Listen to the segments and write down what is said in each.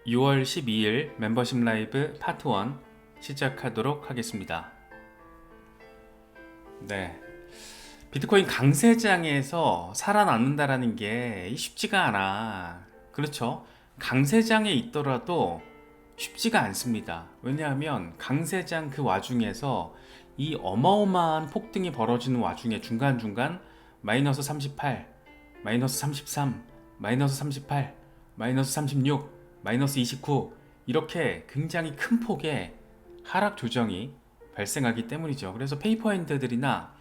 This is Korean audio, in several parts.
6월 12일 멤버십 라이브 파트 1 시작하도록 하겠습니다. 네, 비트코인 강세장에서 살아남는다라는 게 쉽지가 않아. 그렇죠? 강세장에 있더라도 쉽지가 않습니다. 왜냐하면 강세장 그 와중에서 이 어마어마한 폭등이 벌어지는 와중에 중간중간 마이너스 38, 마이너스 33, 마이너스 38, 마이너스 36, 마이너스 29 이렇게 굉장히 큰 폭의 하락 조정이 발생하기 때문이죠. 그래서 페이퍼 핸드들이나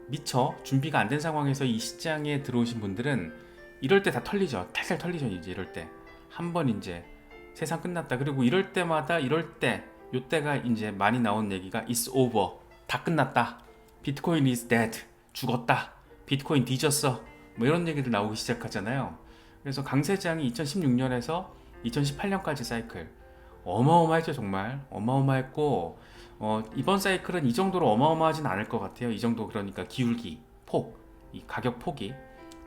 미처 준비가 안 된 상황에서 이 시장에 들어오신 분들은 이럴 때 다 털리죠. 탈탈 털리죠. 이제 이럴 때 한 번 이제 세상 끝났다. 그리고 이럴 때마다 이럴 때 요때가 이제 많이 나온 얘기가 It's over. 다 끝났다. 비트코인 is dead. 죽었다. 비트코인 뒤졌어. 뭐 이런 얘기들 나오기 시작하잖아요. 그래서 강세장이 2016년에서 2018년까지 사이클 어마어마했죠. 정말 어마어마했고 이번 사이클은 이 정도로 어마어마하진 않을 것 같아요. 이 정도 그러니까 기울기, 폭, 이 가격 폭이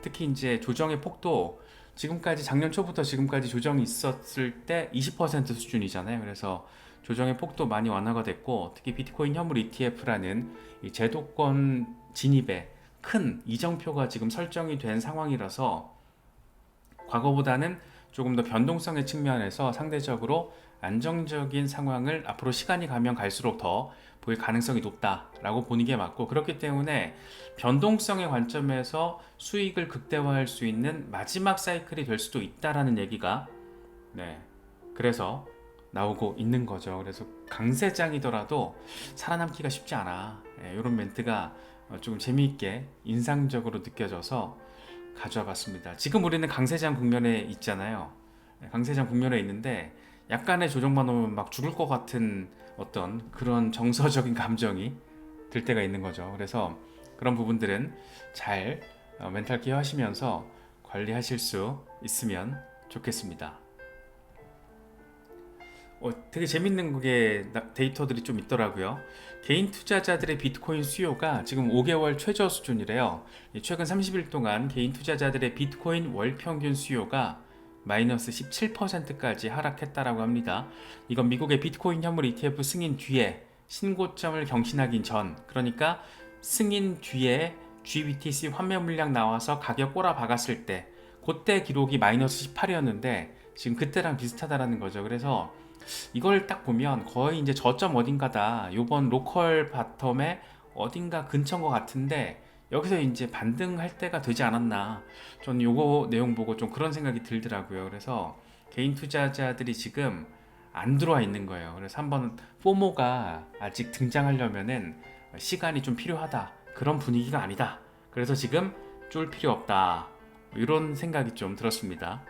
특히 이제 조정의 폭도 지금까지 작년 초부터 지금까지 조정이 있었을 때 20% 수준이잖아요. 그래서 조정의 폭도 많이 완화가 됐고 특히 비트코인 현물 ETF라는 이 제도권 진입에 큰 이정표가 지금 설정이 된 상황이라서 과거보다는 조금 더 변동성의 측면에서 상대적으로 안정적인 상황을 앞으로 시간이 가면 갈수록 더 보일 가능성이 높다라고 보는 게 맞고 그렇기 때문에 변동성의 관점에서 수익을 극대화할 수 있는 마지막 사이클이 될 수도 있다라는 얘기가 그래서 나오고 있는 거죠. 그래서 강세장이더라도 살아남기가 쉽지 않아. 이런 멘트가 조금 재미있게 인상적으로 느껴져서 가져와 봤습니다. 지금 우리는 강세장 국면에 있잖아요. 강세장 국면에 있는데 약간의 조정만 오면 막 죽을 것 같은 어떤 그런 정서적인 감정이 들 때가 있는 거죠. 그래서 그런 부분들은 잘 멘탈 케어 하시면서 관리하실 수 있으면 좋겠습니다. 되게 재밌는 게 데이터들이 좀 있더라고요. 개인 투자자들의 비트코인 수요가 지금 5개월 최저 수준이래요. 최근 30일 동안 개인 투자자들의 비트코인 월 평균 수요가 마이너스 17%까지 하락했다라고 합니다. 이건 미국의 비트코인 현물 ETF 승인 뒤에 신고점을 경신하기 전, 그러니까 승인 뒤에 GBTC 환매 물량 나와서 가격 꼬라 박았을 때 그때 기록이 마이너스 18이었는데 지금 그때랑 비슷하다라는 거죠. 그래서 이걸 딱 보면 거의 이제 저점 어딘가다. 요번 로컬 바텀의 어딘가 근처인 것 같은데 여기서 이제 반등할 때가 되지 않았나. 저는 요거 내용 보고 좀 그런 생각이 들더라고요. 그래서 개인 투자자들이 지금 안 들어와 있는 거예요. 그래서 한번 포모가 아직 등장하려면은 시간이 좀 필요하다. 그런 분위기가 아니다. 그래서 지금 쫄 필요 없다. 이런 생각이 좀 들었습니다.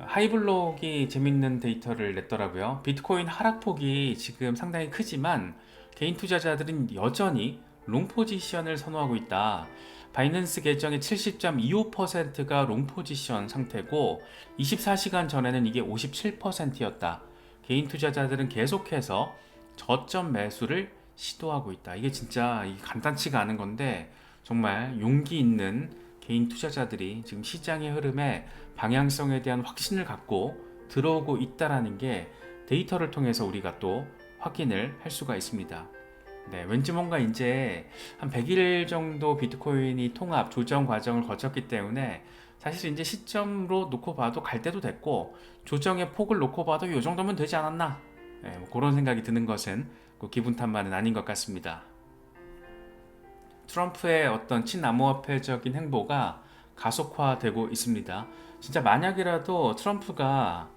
하이블록이 재밌는 데이터를 냈더라고요. 비트코인 하락폭이 지금 상당히 크지만 개인 투자자들은 여전히 롱 포지션을 선호하고 있다. 바이낸스 계정의 70.25%가 롱 포지션 상태고 24시간 전에는 이게 57%였다. 개인 투자자들은 계속해서 저점 매수를 시도하고 있다. 이게 진짜 간단치가 않은 건데 정말 용기 있는 개인 투자자들이 지금 시장의 흐름에 방향성에 대한 확신을 갖고 들어오고 있다라는 게 데이터를 통해서 우리가 또 확인을 할 수가 있습니다. 왠지 뭔가 이제 한 100일 정도 비트코인이 통합 조정 과정을 거쳤기 때문에 사실 이제 시점으로 놓고 봐도 갈 때도 됐고 조정의 폭을 놓고 봐도 이 정도면 되지 않았나 뭐 그런 생각이 드는 것은 기분 탓만은 아닌 것 같습니다. 트럼프의 어떤 친암호화폐적인 행보가 가속화되고 있습니다. 진짜 만약이라도 트럼프가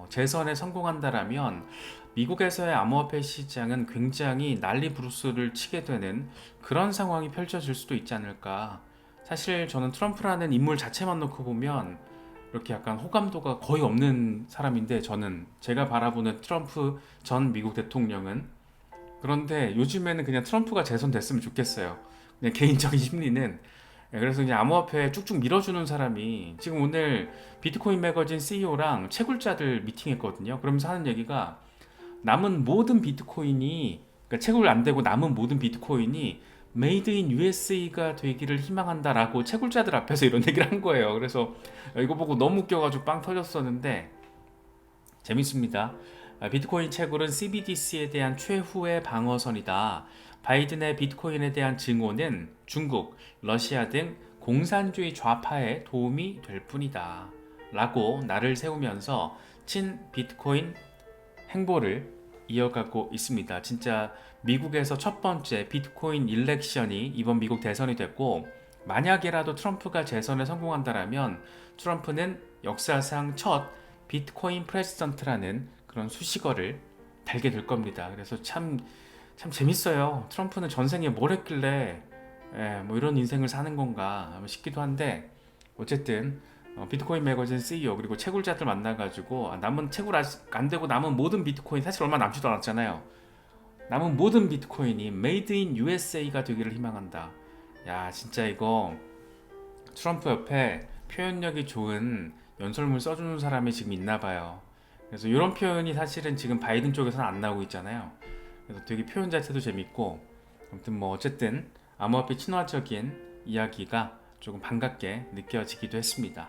재선에 성공한다라면 미국에서의 암호화폐 시장은 굉장히 난리 부르스를 치게 되는 그런 상황이 펼쳐질 수도 있지 않을까. 사실 저는 트럼프라는 인물 자체만 놓고 보면 이렇게 약간 호감도가 거의 없는 사람인데 저는 제가 바라보는 트럼프 전 미국 대통령은 그런데 요즘에는 그냥 트럼프가 재선됐으면 좋겠어요. 그냥 개인적인 심리는 그래서 이제 암호화폐 쭉쭉 밀어주는 사람이 지금 오늘 비트코인 매거진 CEO랑 채굴자들 미팅했거든요. 그러면서 하는 얘기가 남은 모든 비트코인이 그러니까 채굴 안 되고 남은 모든 비트코인이 메이드 인 USA가 되기를 희망한다라고 채굴자들 앞에서 이런 얘기를 한 거예요. 그래서 이거 보고 너무 웃겨가지고 빵 터졌었는데 재밌습니다. 비트코인 채굴은 CBDC에 대한 최후의 방어선이다. 바이든의 비트코인에 대한 증오는 중국, 러시아 등 공산주의 좌파에 도움이 될 뿐이다. 라고 나를 세우면서 친 비트코인 행보를 이어가고 있습니다. 진짜 미국에서 첫 번째 비트코인 일렉션이 이번 미국 대선이 됐고, 만약에라도 트럼프가 재선에 성공한다라면 트럼프는 역사상 첫 비트코인 프레지던트라는 그런 수식어를 달게 될 겁니다. 그래서 참 재밌어요. 트럼프는 전생에 뭘 했길래 뭐 이런 인생을 사는 건가 싶기도 한데, 어쨌든 비트코인 매거진 CEO 그리고 채굴자들 만나가지고 남은 채굴 아직 안 되고 남은 모든 비트코인, 사실 얼마 남지도 않았잖아요. 남은 모든 비트코인이 메이드 인 USA가 되기를 희망한다. 야, 진짜 이거 트럼프 옆에 표현력이 좋은 연설문 써주는 사람이 지금 있나 봐요. 그래서 이런 표현이 사실은 지금 바이든 쪽에서는 안 나오고 있잖아요. 그래서 되게 표현 자체도 재밌고, 아무튼 뭐 어쨌든 암호화폐 친화적인 이야기가 조금 반갑게 느껴지기도 했습니다.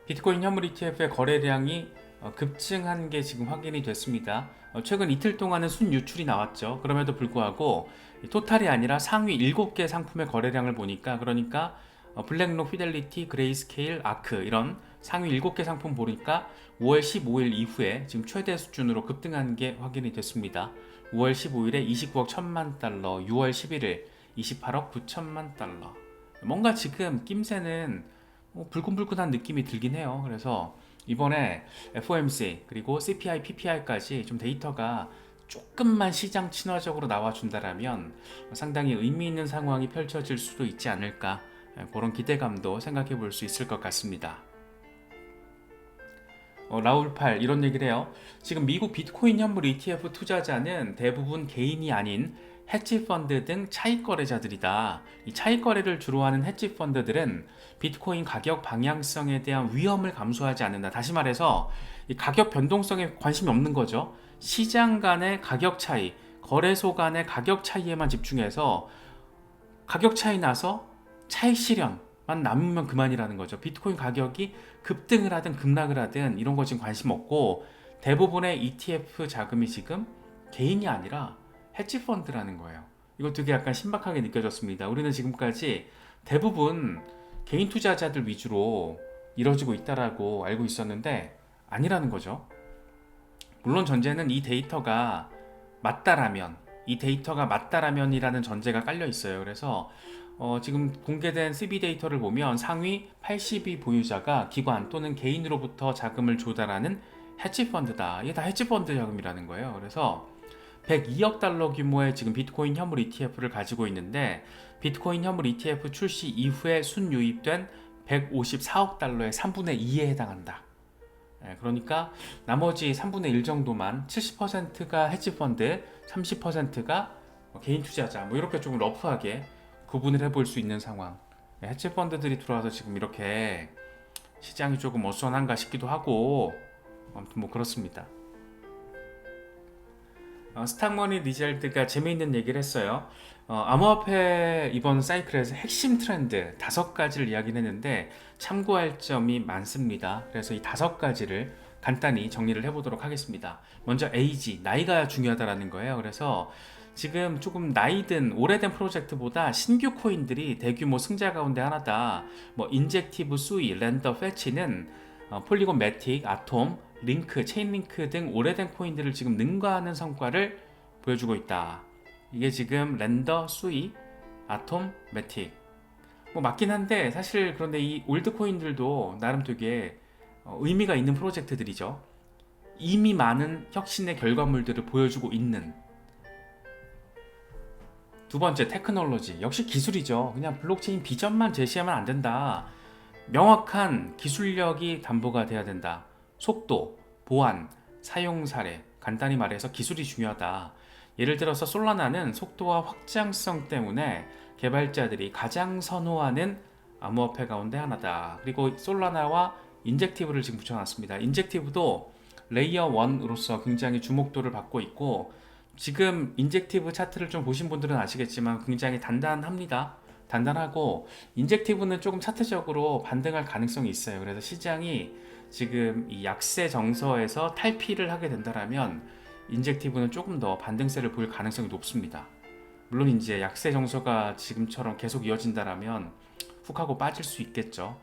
비트코인 현물 ETF의 거래량이 급증한 게 지금 확인이 됐습니다. 최근 이틀 동안은 순유출이 나왔죠. 그럼에도 불구하고 토탈이 아니라 상위 7개 상품의 거래량을 보니까, 그러니까 블랙록, 피델리티, 그레이스케일, 아크 이런 상위 7개 상품 보니까 5월 15일 이후에 지금 최대 수준으로 급등한 게 확인이 됐습니다. 5월 15일에 29억 1천만 달러, 6월 11일 28억 9천만 달러. 뭔가 지금 낌새는 불끈불끈한 느낌이 들긴 해요. 그래서 이번에 FOMC 그리고 CPI, PPI까지 좀 데이터가 조금만 시장 친화적으로 나와준다라면 상당히 의미 있는 상황이 펼쳐질 수도 있지 않을까, 그런 기대감도 생각해 볼 수 있을 것 같습니다. 라울팔 이런 얘기를 해요. 지금 미국 비트코인 현물 ETF 투자자는 대부분 개인이 아닌 헤지펀드 등 차익거래자들이다. 이 차익거래를 주로 하는 헤지펀드들은 비트코인 가격 방향성에 대한 위험을 감수하지 않는다. 다시 말해서 이 가격 변동성에 관심이 없는 거죠. 시장 간의 가격 차이, 거래소 간의 가격 차이에만 집중해서 가격 차이 나서 차익 실현만 남으면 그만이라는 거죠. 비트코인 가격이 급등을 하든 급락을 하든 이런 거 지금 관심 없고, 대부분의 ETF 자금이 지금 개인이 아니라 헤지펀드라는 거예요. 이거 되게 약간 신박하게 느껴졌습니다. 우리는 지금까지 대부분 개인 투자자들 위주로 이루어지고 있다라고 알고 있었는데 아니라는 거죠. 물론 전제는 이 데이터가 맞다라면이라는 전제가 깔려 있어요. 그래서 지금 공개된 CB 데이터를 보면 상위 80위 보유자가 기관 또는 개인으로부터 자금을 조달하는 헤지펀드다. 이게 다 헤지펀드 자금이라는 거예요. 그래서 102억 달러 규모의 지금 비트코인 현물 ETF를 가지고 있는데, 비트코인 현물 ETF 출시 이후에 순유입된 154억 달러의 3분의 2에 해당한다. 그러니까 나머지 3분의 1 정도만, 70%가 헤지펀드, 30%가 개인 투자자, 뭐 이렇게 좀 러프하게 구분을 해볼 수 있는 상황. 헤지펀드들이 들어와서 지금 이렇게 시장이 조금 어수선한가 싶기도 하고, 아무튼 뭐 그렇습니다. 스탁머니 리잘드가 재미있는 얘기를 했어요. 암호화폐 이번 사이클에서 핵심 트렌드 5가지를 이야기를 했는데 참고할 점이 많습니다. 그래서 이 5가지를 간단히 정리를 해보도록 하겠습니다. 먼저 에이지, 나이가 중요하다라는 거예요. 그래서 지금 조금 나이든 오래된 프로젝트보다 신규 코인들이 대규모 승자 가운데 하나다. 뭐 인젝티브, 수이, 랜더, 패치는 폴리곤 매틱, 아톰, 링크, 체인링크 등 오래된 코인들을 지금 능가하는 성과를 보여주고 있다. 이게 지금 랜더, 수이, 아톰, 매틱. 뭐 맞긴 한데 사실 그런데 이 올드 코인들도 나름 되게 의미가 있는 프로젝트들이죠. 이미 많은 혁신의 결과물들을 보여주고 있는. 두 번째, 테크놀로지. 역시 기술이죠. 그냥 블록체인 비전만 제시하면 안 된다. 명확한 기술력이 담보가 돼야 된다. 속도, 보안, 사용 사례, 간단히 말해서 기술이 중요하다. 예를 들어서 솔라나는 속도와 확장성 때문에 개발자들이 가장 선호하는 암호화폐 가운데 하나다. 그리고 솔라나와 인젝티브를 지금 붙여놨습니다. 인젝티브도 레이어 1으로서 굉장히 주목도를 받고 있고, 지금 인젝티브 차트를 좀 보신 분들은 아시겠지만 굉장히 단단합니다. 단단하고 인젝티브는 조금 차트적으로 반등할 가능성이 있어요. 그래서 시장이 지금 이 약세 정서에서 탈피를 하게 된다라면 인젝티브는 조금 더 반등세를 보일 가능성이 높습니다. 물론 이제 약세 정서가 지금처럼 계속 이어진다라면 훅 하고 빠질 수 있겠죠.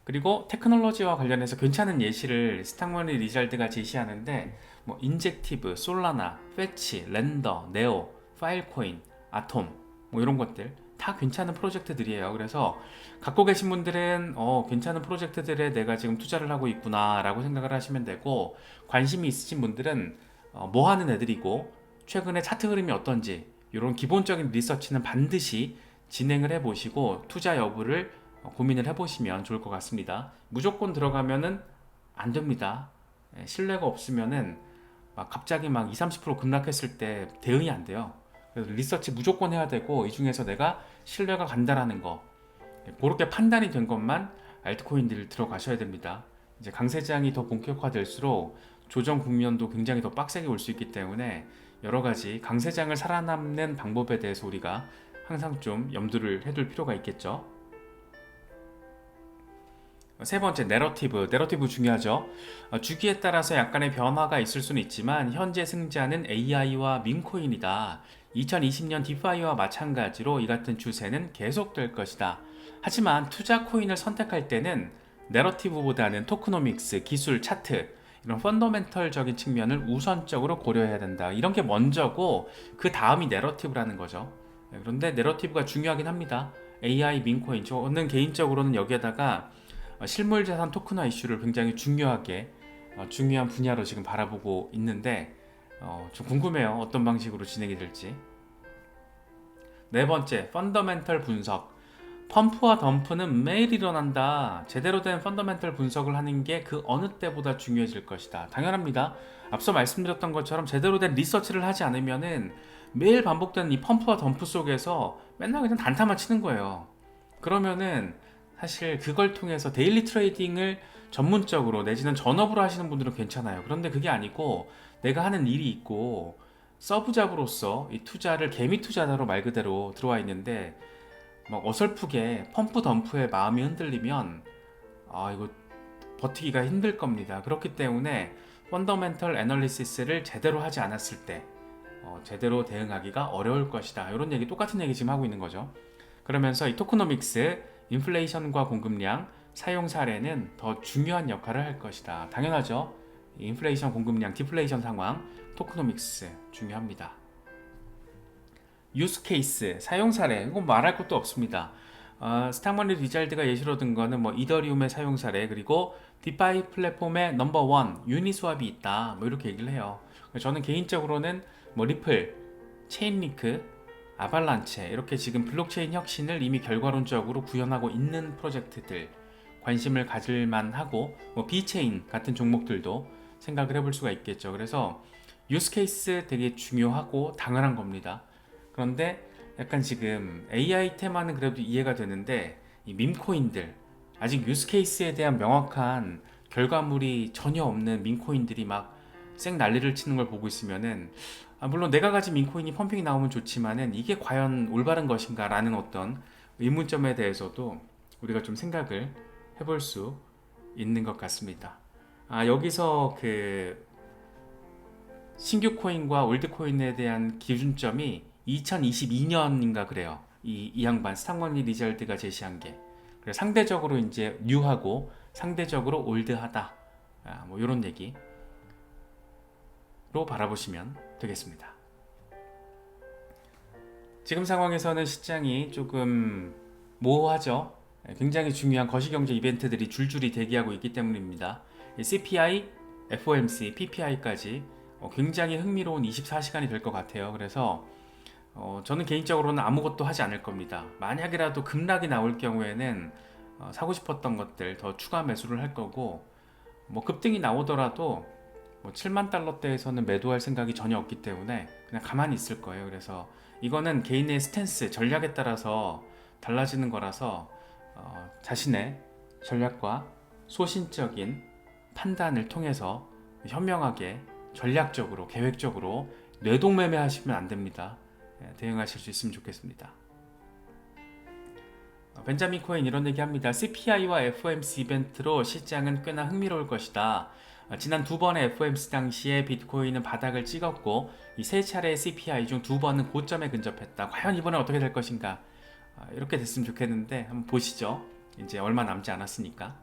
그리고 테크놀로지와 관련해서 괜찮은 예시를 스탕머니 리잘드가 제시하는데 뭐 인젝티브, 솔라나, 패치, 렌더, 네오, 파일코인, 아톰 뭐 이런 것들 다 괜찮은 프로젝트들이에요. 그래서 갖고 계신 분들은 괜찮은 프로젝트들에 내가 지금 투자를 하고 있구나 라고 생각을 하시면 되고, 관심이 있으신 분들은 뭐 하는 애들이고 최근에 차트 흐름이 어떤지 이런 기본적인 리서치는 반드시 진행을 해보시고 투자 여부를 고민을 해보시면 좋을 것 같습니다. 무조건 들어가면은 안 됩니다. 신뢰가 없으면은 막 갑자기 막 20, 30% 급락했을 때 대응이 안 돼요. 그래서 리서치 무조건 해야 되고, 이 중에서 내가 신뢰가 간다라는 거, 그렇게 판단이 된 것만 알트코인들 들어가셔야 됩니다. 이제 강세장이 더 본격화될수록 조정 국면도 굉장히 더 빡세게 올 수 있기 때문에 여러 가지 강세장을 살아남는 방법에 대해서 우리가 항상 좀 염두를 해둘 필요가 있겠죠. 세 번째, 내러티브 중요하죠. 주기에 따라서 약간의 변화가 있을 수는 있지만 현재 승자는 AI와 민코인이다. 2020년 디파이와 마찬가지로 이 같은 추세는 계속될 것이다. 하지만 투자 코인을 선택할 때는 내러티브보다는 토크노믹스, 기술, 차트 이런 펀더멘털적인 측면을 우선적으로 고려해야 된다. 이런 게 먼저고 그 다음이 내러티브라는 거죠. 그런데 내러티브가 중요하긴 합니다. AI, 민코인, 저는 개인적으로는 여기에다가 실물자산 토큰화 이슈를 굉장히 중요하게 중요한 분야로 지금 바라보고 있는데 좀 궁금해요. 어떤 방식으로 진행이 될지. 네 번째, 펀더멘털 분석. 펌프와 덤프는 매일 일어난다. 제대로 된 펀더멘털 분석을 하는 게 그 어느 때보다 중요해질 것이다. 당연합니다. 앞서 말씀드렸던 것처럼 제대로 된 리서치를 하지 않으면은 매일 반복되는 이 펌프와 덤프 속에서 맨날 그냥 단타만 치는 거예요. 그러면은 사실 그걸 통해서 데일리 트레이딩을 전문적으로 내지는 전업으로 하시는 분들은 괜찮아요. 그런데 그게 아니고 내가 하는 일이 있고 서브잡으로서 이 투자를 개미 투자자로 말 그대로 들어와 있는데 막 어설프게 펌프 덤프에 마음이 흔들리면 이거 버티기가 힘들 겁니다. 그렇기 때문에 펀더멘털 애널리시스를 제대로 하지 않았을 때 제대로 대응하기가 어려울 것이다. 이런 얘기, 똑같은 얘기 지금 하고 있는 거죠. 그러면서 이 토크노믹스, 인플레이션과 공급량, 사용 사례는 더 중요한 역할을 할 것이다. 당연하죠. 인플레이션, 공급량, 디플레이션 상황, 토크노믹스 중요합니다. 유스 케이스, 사용 사례, 이건 말할 것도 없습니다. 스탕머니 리잘드가 예시로 든 거는 뭐 이더리움의 사용 사례, 그리고 디파이 플랫폼의 넘버 1 유니스왑이 있다. 뭐 이렇게 얘기를 해요. 저는 개인적으로는 뭐 리플, 체인링크, 아발란체 이렇게 지금 블록체인 혁신을 이미 결과론적으로 구현하고 있는 프로젝트들 관심을 가질 만하고, 뭐 비체인 같은 종목들도 생각을 해볼 수가 있겠죠. 그래서 유스케이스 되게 중요하고 당연한 겁니다. 그런데 약간 지금 AI 테마는 그래도 이해가 되는데 이 밈코인들, 아직 유스케이스에 대한 명확한 결과물이 전혀 없는 밈코인들이 막 쌩 난리를 치는 걸 보고 있으면은 물론 내가 가진 민코인이 펌핑이 나오면 좋지만은 이게 과연 올바른 것인가 라는 어떤 의문점에 대해서도 우리가 좀 생각을 해볼 수 있는 것 같습니다. 여기서 그 신규 코인과 올드 코인에 대한 기준점이 2022년인가 그래요. 이 양반 스탕머니 리잘드가 제시한 게. 그래서 상대적으로 이제 뉴하고 상대적으로 올드하다. 뭐 이런 얘기로 바라보시면 되겠습니다. 지금 상황에서는 시장이 조금 모호하죠. 굉장히 중요한 거시경제 이벤트들이 줄줄이 대기하고 있기 때문입니다. CPI, FOMC, PPI까지 굉장히 흥미로운 24시간이 될 것 같아요. 그래서 저는 개인적으로는 아무것도 하지 않을 겁니다. 만약이라도 급락이 나올 경우에는 사고 싶었던 것들 더 추가 매수를 할 거고, 뭐 급등이 나오더라도 뭐 7만 달러대에서는 매도할 생각이 전혀 없기 때문에 그냥 가만히 있을 거예요. 그래서 이거는 개인의 스탠스, 전략에 따라서 달라지는 거라서 자신의 전략과 소신적인 판단을 통해서 현명하게 전략적으로, 계획적으로 뇌동매매 하시면 안 됩니다. 대응하실 수 있으면 좋겠습니다. 벤자민 코인 이런 얘기합니다. CPI와 FOMC 이벤트로 시장은 꽤나 흥미로울 것이다. 지난 두 번의 FOMC 당시에 비트코인은 바닥을 찍었고 이 세 차례의 CPI 중 두 번은 고점에 근접했다. 과연 이번엔 어떻게 될 것인가? 이렇게 됐으면 좋겠는데 한번 보시죠. 이제 얼마 남지 않았으니까.